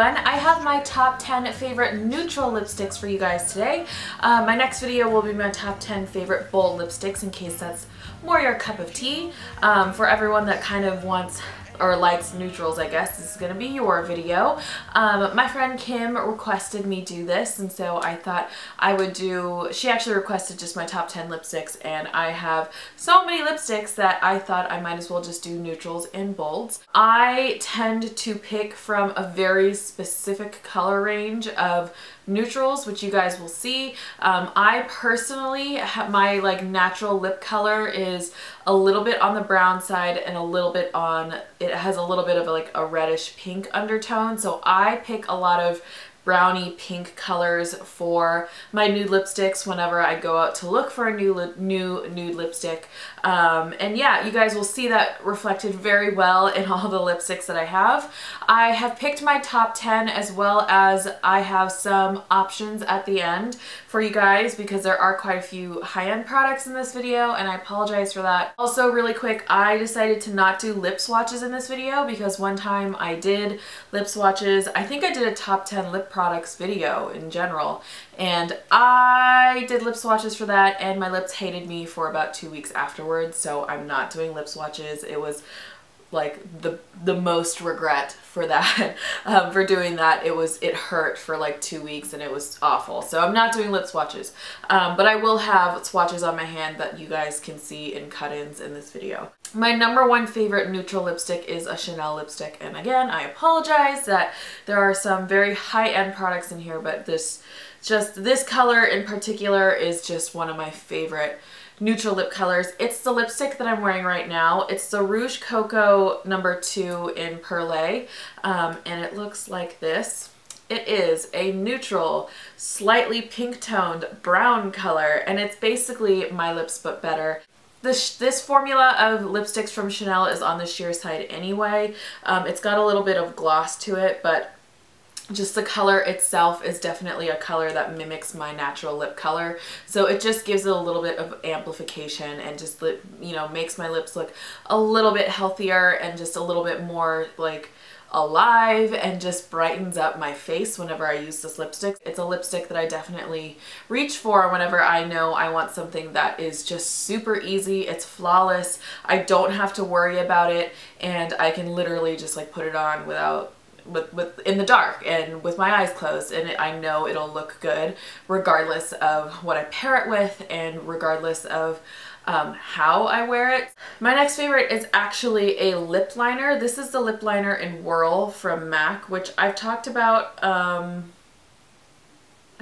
everyone, I have my top 10 favorite neutral lipsticks for you guys today. My next video will be my top 10 favorite bold lipsticks in case that's more your cup of tea. For everyone that kind of wants or likes neutrals, I guess this is going to be your video. My friend Kim requested me do this, and so I thought I would do, she actually requested just my top 10 lipsticks, and I have so many lipsticks that I thought I might as well just do neutrals and bolds. I tend to pick from a very specific color range of neutrals, which you guys will see. I personally have my natural lip color is a little bit on the brown side and a little bit on, it has a little bit of a reddish pink undertone, so I pick a lot of brownie pink colors for my nude lipsticks whenever I go out to look for a new nude lipstick. And yeah, you guys will see that reflected very well in all the lipsticks that I have. I have picked my top 10 as well as I have some options at the end for you guys because there are quite a few high-end products in this video, and I apologize for that. Also, really quick, I decided to not do lip swatches in this video because one time I did lip swatches. I think I did a top 10 lip products video in general, and I did lip swatches for that, and my lips hated me for about 2 weeks afterwards, so I'm not doing lip swatches. It was like the most regret for that, for doing that. It hurt for like 2 weeks and it was awful. So I'm not doing lip swatches, but I will have swatches on my hand that you guys can see in cut-ins in this video. My number one favorite neutral lipstick is a Chanel lipstick, and again, I apologize that there are some very high-end products in here, but this color in particular is just one of my favorite neutral lip colors. It's the lipstick that I'm wearing right now. It's the Rouge Coco number 2 in Perlé, and it looks like this. It is a neutral, slightly pink-toned brown color, and it's basically my lips but better. This formula of lipsticks from Chanel is on the sheer side anyway. It's got a little bit of gloss to it, but just the color itself is definitely a color that mimics my natural lip color. So it just gives it a little bit of amplification and just, you know, makes my lips look a little bit healthier and just a little bit more like alive, and just brightens up my face whenever I use this lipstick. It's a lipstick that I definitely reach for whenever I know I want something that is just super easy. It's flawless. I don't have to worry about it, and I can literally just put it on without in the dark and with my eyes closed, and I know it'll look good regardless of what I pair it with and regardless of how I wear it. My next favorite is actually a lip liner. This is the lip liner in Whirl from MAC, which I've talked about. I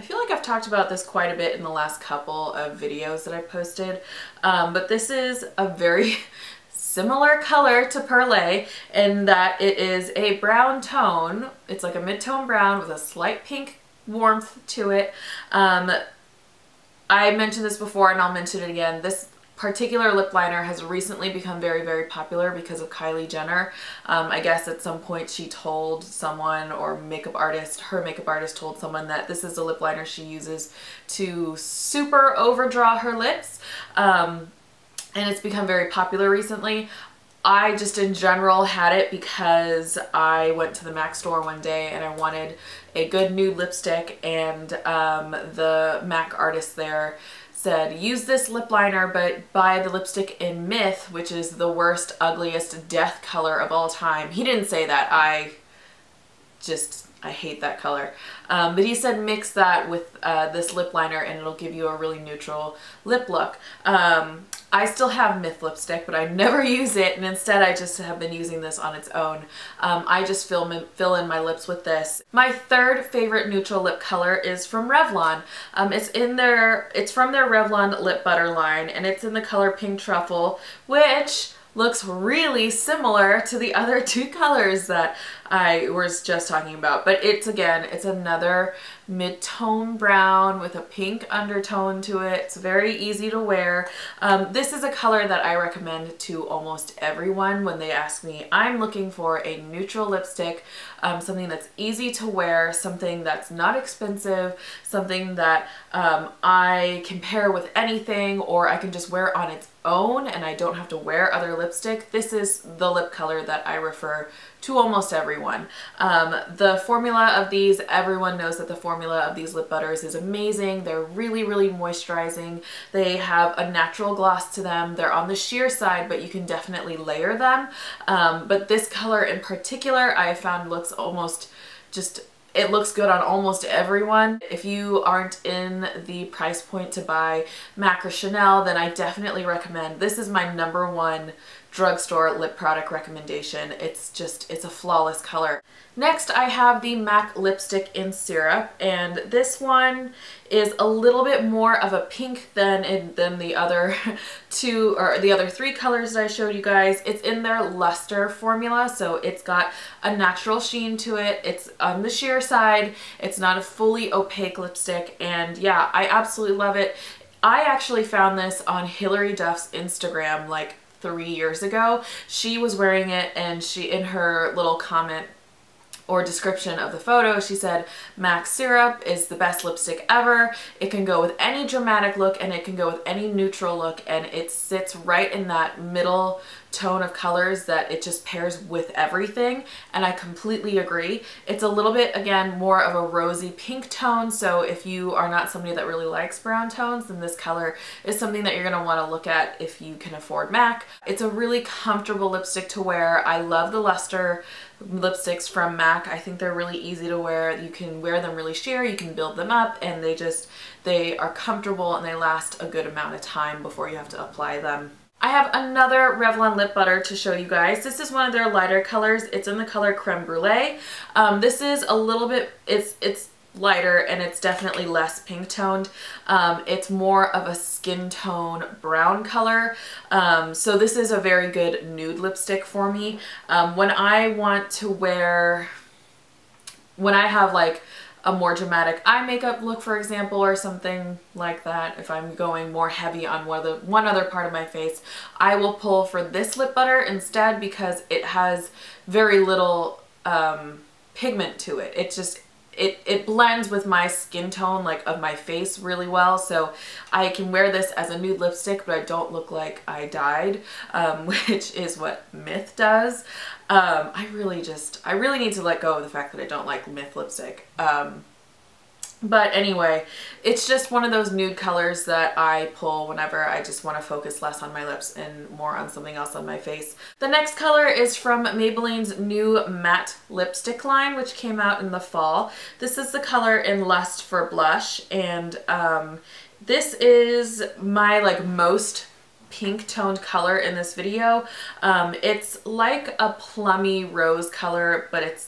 feel like I've talked about this quite a bit in the last couple of videos that I posted, but this is a very similar color to Perlé in that it is a brown tone. It's like a mid-tone brown with a slight pink warmth to it. I mentioned this before and I'll mention it again. This particular lip liner has recently become very, very popular because of Kylie Jenner. I guess at some point she told someone, or her makeup artist told someone that this is a lip liner she uses to super overdraw her lips. And it's become very popular recently. I just in general had it because I went to the MAC store one day and I wanted a good nude lipstick, and the MAC artist there said, use this lip liner, but buy the lipstick in MUFE, which is the worst, ugliest death color of all time. He didn't say that. I hate that color. But he said mix that with this lip liner and it'll give you a really neutral lip look. I still have MUFE lipstick, but I never use it, and instead I just have been using this on its own. I just fill in my lips with this. My third favorite neutral lip color is from Revlon. It's from their Revlon lip butter line, and it's in the color Pink Truffle, which looks really similar to the other two colors that I was just talking about. But it's another mid-tone brown with a pink undertone to it. It's very easy to wear. This is a color that I recommend to almost everyone when they ask me, I'm looking for a neutral lipstick, something that's easy to wear, something that's not expensive, something that I can pair with anything, or I can just wear on its own and I don't have to wear other lipstick. This is the lip color that I refer to almost everyone. The formula of these, everyone knows that the formula of these lip butters is amazing. They're really, really moisturizing. They have a natural gloss to them. They're on the sheer side, but you can definitely layer them. But this color in particular, I found looks almost just, it looks good on almost everyone. If you aren't in the price point to buy MAC or Chanel, then I definitely recommend. This is my #1 drugstore lip product recommendation. It's a flawless color. Next, I have the MAC lipstick in syrup, and this one is a little bit more of a pink than the other two, or the other 3 colors that I showed you guys. It's in their Lustre formula, so it's got a natural sheen to it. It's on the sheer side. It's not a fully opaque lipstick, and yeah, I absolutely love it. I actually found this on Hilary Duff's Instagram like 3 years ago. She was wearing it, and she, in her little comment or description of the photo, she said, MAC syrup is the best lipstick ever. It can go with any dramatic look, and it can go with any neutral look, and it sits right in that middle tone of colors that it just pairs with everything, and I completely agree. It's a little bit, again, more of a rosy pink tone, so if you are not somebody that really likes brown tones, then this color is something that you're going to want to look at if you can afford MAC. It's a really comfortable lipstick to wear. I love the Lustre lipsticks from MAC. I think they're really easy to wear. You can wear them really sheer, you can build them up, and they are comfortable and they last a good amount of time before you have to apply them. I have another Revlon lip butter to show you guys. This is one of their lighter colors. It's in the color Creme Brulee. This is a little bit, it's lighter, and it's definitely less pink toned. It's more of a skin tone brown color. So this is a very good nude lipstick for me. When I want to wear, when I have like a more dramatic eye makeup look, for example, or something like that, if I'm going more heavy on one other part of my face, I will pull for this lip butter instead, because it has very little pigment to it. It just, it blends with my skin tone, like of my face, really well. So I can wear this as a nude lipstick, but I don't look like I dyed, which is what MUFE does. I really need to let go of the fact that I don't like MUFE lipstick. But anyway, it's just one of those nude colors that I pull whenever I just want to focus less on my lips and more on something else on my face. The next color is from Maybelline's new matte lipstick line, which came out in the fall. This is the color in Lust for Blush, and this is my like most pink toned color in this video. It's like a plummy rose color, but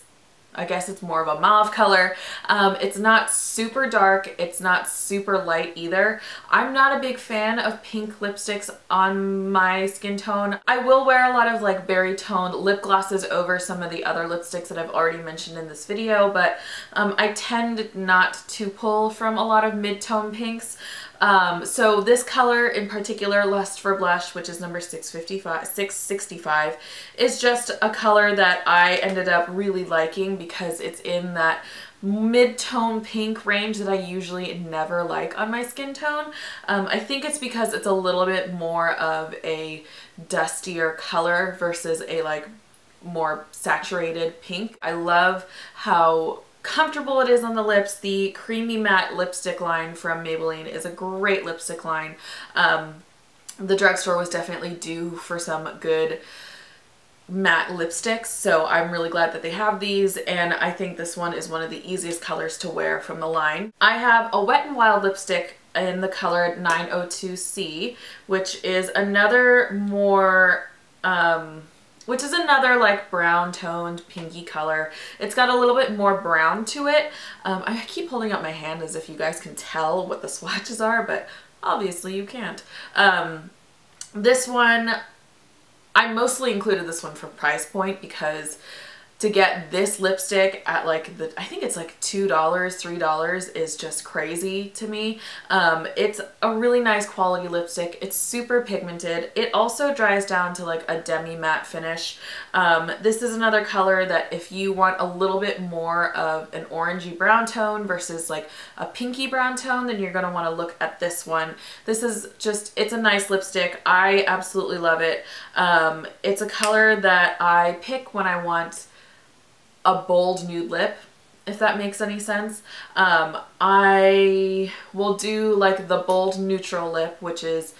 I guess it's more of a mauve color. It's not super dark, it's not super light either. I'm not a big fan of pink lipsticks on my skin tone. I will wear a lot of like berry toned lip glosses over some of the other lipsticks that I've already mentioned in this video, but I tend not to pull from a lot of mid-tone pinks. So this color in particular, Lust for Blush, which is number 665, is just a color that I ended up really liking because it's in that mid-tone pink range that I usually never like on my skin tone. I think it's because it's a little bit more of a dustier color versus a like more saturated pink. I love how comfortable it is on the lips. The creamy matte lipstick line from Maybelline is a great lipstick line. The drugstore was definitely due for some good matte lipsticks, so I'm really glad that they have these, and I think this one is one of the easiest colors to wear from the line. I have a Wet n Wild lipstick in the color 902C, which is another more which is another like brown toned pinky color. It's got a little bit more brown to it. I keep holding up my hand as if you guys can tell what the swatches are, but obviously you can't. This one, I mostly included this one for price point because to get this lipstick at like I think it's like $2, $3 is just crazy to me. It's a really nice quality lipstick. It's super pigmented. It also dries down to like a demi matte finish. This is another color that if you want a little bit more of an orangey brown tone versus like a pinky brown tone, then you're going to want to look at this one. This is just, it's a nice lipstick. I absolutely love it. It's a color that I pick when I want a bold nude lip, if that makes any sense. I will do like the bold neutral lip, which is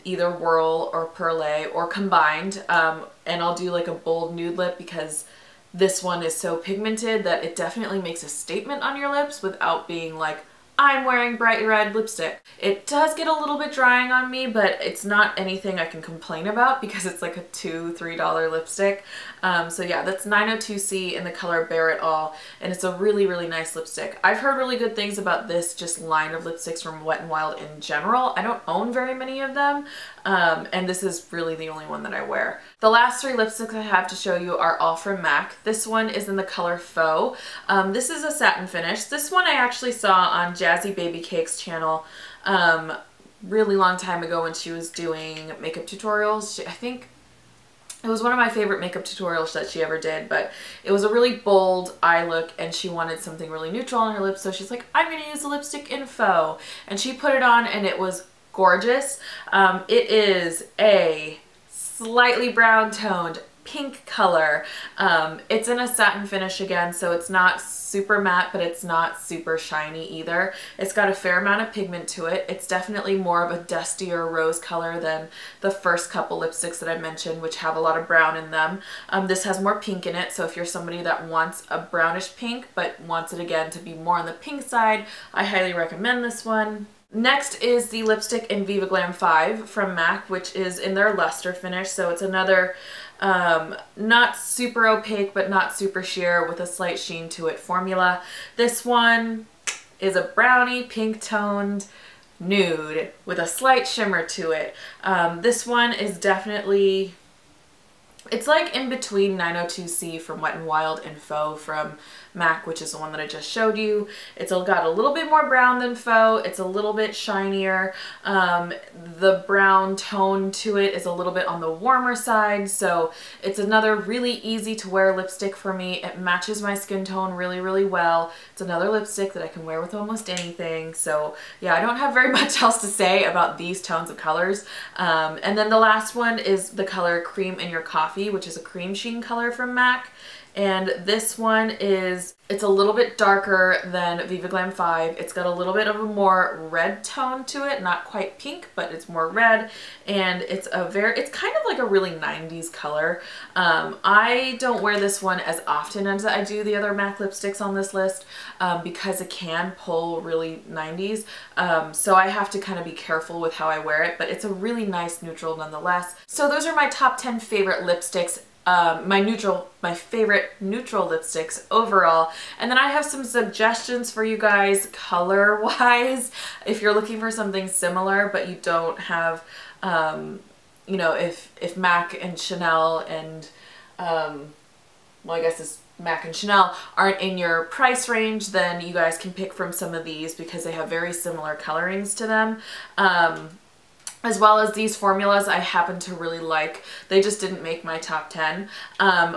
either Whirl or Perlé or combined, and I'll do like a bold nude lip because this one is so pigmented that it definitely makes a statement on your lips without being like, I'm wearing bright red lipstick. It does get a little bit drying on me, but it's not anything I can complain about because it's like a $2, $3 lipstick. So yeah, that's 902C in the color Bare It All, and it's a really, really nice lipstick. I've heard really good things about this just line of lipsticks from Wet n Wild in general. I don't own very many of them, and this is really the only one that I wear. The last 3 lipsticks I have to show you are all from MAC. This one is in the color Faux. This is a satin finish. This one I actually saw on Jazzy Baby Cake's channel really long time ago when she was doing makeup tutorials. I think it was one of my favorite makeup tutorials that she ever did, but it was a really bold eye look and she wanted something really neutral on her lips, so she's like, I'm gonna use a lipstick in Faux, and she put it on and it was gorgeous. It is a slightly brown toned pink color. It's in a satin finish again, so it's not super matte, but it's not super shiny either. It's got a fair amount of pigment to it. It's definitely more of a dustier rose color than the first couple lipsticks that I mentioned, which have a lot of brown in them. This has more pink in it, so if you're somebody that wants a brownish pink but wants it again to be more on the pink side, I highly recommend this one. Next is the lipstick in Viva Glam 5 from MAC, which is in their Lustre finish, so it's another not super opaque but not super sheer with a slight sheen to it formula. This one is a brownie pink toned nude with a slight shimmer to it. This one is definitely, it's like in between 902C from Wet n Wild and Faux from MAC, which is the one that I just showed you. It's got a little bit more brown than Faux. It's a little bit shinier. The brown tone to it is a little bit on the warmer side, so it's another really easy to wear lipstick for me. It matches my skin tone really, really well. It's another lipstick that I can wear with almost anything. So yeah, I don't have very much else to say about these tones of colors. And then the last one is the color Cream in Your Coffee, which is a Creamsheen color from MAC. And this one is, it's a little bit darker than Viva Glam 5. It's got a little bit of a more red tone to it, not quite pink, but it's more red. And it's it's kind of like a really 90s color. I don't wear this one as often as I do the other MAC lipsticks on this list because it can pull really 90s. So I have to kind of be careful with how I wear it, but it's a really nice neutral nonetheless. So those are my top 10 favorite lipsticks. My favorite neutral lipsticks overall. And then I have some suggestions for you guys color wise if you're looking for something similar but you don't have you know, if MAC and Chanel and well, I guess it's MAC and Chanel aren't in your price range, then you guys can pick from some of these because they have very similar colorings to them. As well as these formulas I happen to really like. They just didn't make my top 10.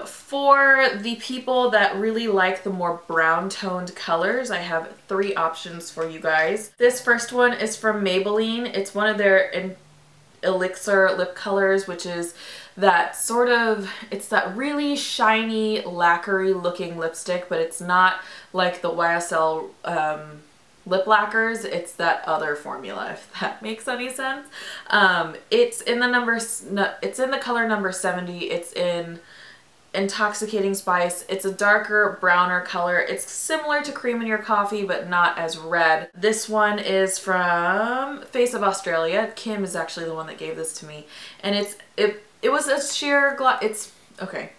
For the people that really like the more brown toned colors, I have 3 options for you guys. This first one is from Maybelline. It's one of their Elixir lip colors, which is that sort of, it's that really shiny lacquery looking lipstick, but it's not like the YSL lip lacquers. It's that other formula, if that makes any sense. It's in the color number 70. It's in Intoxicating Spice. It's a darker, browner color. It's similar to Cream in Your Coffee, but not as red. This one is from Face of Australia. Kim is actually the one that gave this to me, and it was a sheer gloss. Okay.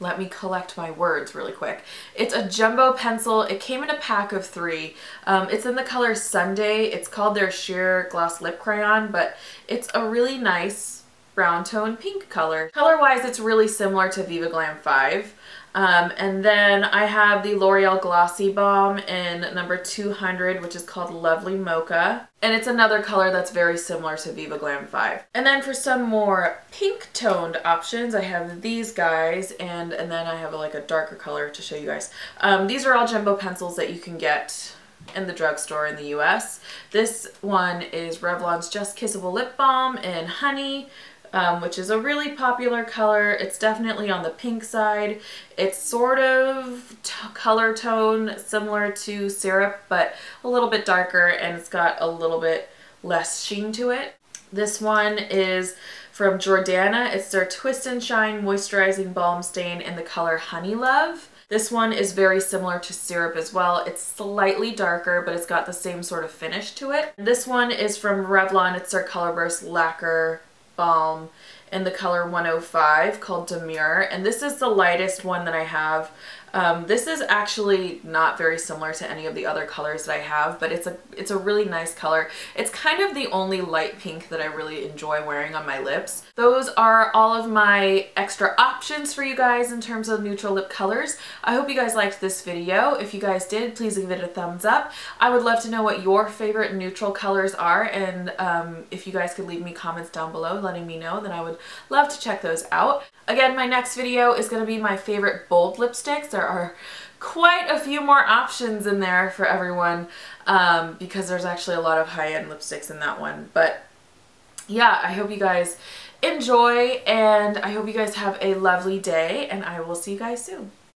Let me collect my words really quick. It's a jumbo pencil. It came in a pack of 3. It's in the color Sunday. It's called their sheer gloss lip crayon, but it's a really nice brown tone pink color. Color-wise, it's really similar to Viva Glam 5. And then I have the L'Oreal Glossy Balm in number 200, which is called Lovely Mocha. And it's another color that's very similar to Viva Glam 5. And then for some more pink toned options, I have these guys, and then I have like a darker color to show you guys. These are all jumbo pencils that you can get in the drugstore in the US. This one is Revlon's Just Kissable Lip Balm in Honey. which is a really popular color. It's definitely on the pink side. It's sort of color tone similar to Syrup, but a little bit darker, and it's got a little bit less sheen to it. This one is from Jordana. It's their Twist and Shine Moisturizing Balm Stain in the color Honey Love. This one is very similar to Syrup as well. It's slightly darker, but it's got the same sort of finish to it. This one is from Revlon. It's their Color Burst Lacquer Balm in the color 105 called Demure, and this is the lightest one that I have. This is actually not very similar to any of the other colors that I have, but it's a really nice color. It's kind of the only light pink that I really enjoy wearing on my lips. Those are all of my extra options for you guys in terms of neutral lip colors. I hope you guys liked this video. If you guys did, please give it a thumbs up. I would love to know what your favorite neutral colors are, and if you guys could leave me comments down below letting me know, then I would love to check those out. Again, my next video is going to be my favorite bold lipsticks. There are quite a few more options in there for everyone because there's actually a lot of high-end lipsticks in that one. But yeah, I hope you guys enjoy, and I hope you guys have a lovely day, and I will see you guys soon.